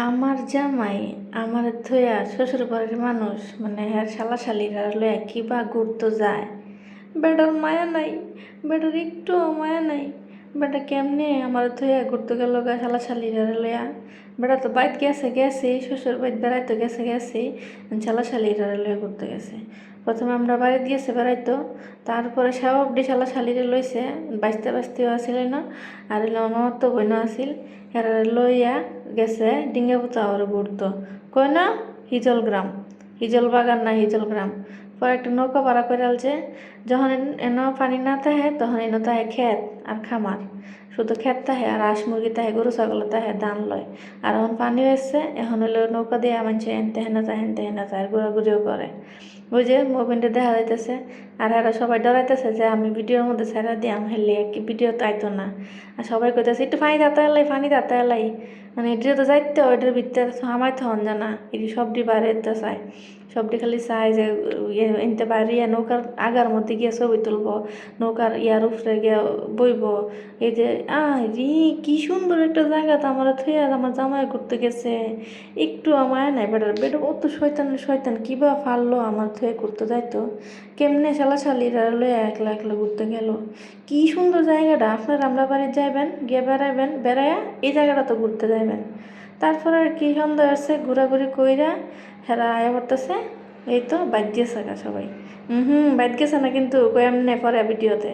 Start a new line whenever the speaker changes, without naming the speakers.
আমার জামাই আমার থইয়া শ্বশুর বাড়ির মানুষ মানে হ্যার শালাশালিরা লইয়া কিবা ঘুরতে যায়। বেটার মায়া নাই, বেটার একটু মায়া নাই। বেটা কেমনে আমার থইয়া ঘুরতে গেল গা শালাশালিরা লইয়া। বেটা তো বাইত গেছে শ্বশুর বাড়িতে বেড়াইতে গেছে শালাশালিরা লইয়া ঘুরতে গেছে। প্রথমে আমরা বাড়িতে গেছে বেড়াইতো, তারপরে সব ডি শালাশালিরে লইছে, বাঁচতেও আসিল না। আর আমার তো বোন আসিল, এরা লইয়া গেছে ডিঙ্গাপুতা আর ঘুরতো। কই না হিজল গ্রাম, হিজল বাগান না হিজল গ্রাম। পরে একটা নৌকা ভাড়া করে আলছে। যখন এন পানি না থাকে তখন এনে তাহে ক্ষেত আর খামার, শুধু ক্ষেত তাহে আর হাঁস মুরগি তাহে গরু ছাগল তাহে ধান লয়। আর এখন পানি হয়েছে, এখন হলো নৌকা দিয়ে মানছে এনতে হেনা যায় আর ঘোরাঘুরিও করে। ওই যে মোবাইলটা দেখা যাইতেছে। আর এরা সবাই ডরাইতেছে যে আমি ভিডিওর মধ্যে ছেড়া দিয়াম, হেলে কি ভিডিও তাইতো না। আর সবাই কইতেছে একটু পানি দাঁতা এলাই, মানে এটিও তো যাইতে ওইটার ভিতরে আমায় থন জানা এটি সবটি বাইরে চায়। সবটি খালি চায় যে এনতে বাইরে নৌকার আগার মধ্যে গিয়ে ছবি তুলবো, নৌকার ইয়ার উপরে গিয়ে বইব। এই যে রি কি সুন্দর একটা জায়গা, তো আমার থুয়ে আমার জামাই ঘুরতে গেছে, একটু আমায় নাই। বেটার অত শয়তান কিবা ফাললো আমার থুয়ে ঘুরতে যাইতো। কেমনে শালাশালিরা লয়ে একলা একলা ঘুরতে গেল। কি সুন্দর জায়গাটা, আপনারা আমরা বাড়ি যাইবেন গিয়ে বেড়াইবেন, বেড়াইয়া এই জায়গাটা তো ঘুরতে যাইবেন। তারপরে আর কি সন্ধ্যা আসছে, ঘোরাঘুরি কইরা হেরা আয়া পড়তেছে। এই তো বাইক গেছে গা সবাই। বাইক গেছে না কিন্তু এমনি পরে ভিডিওতে।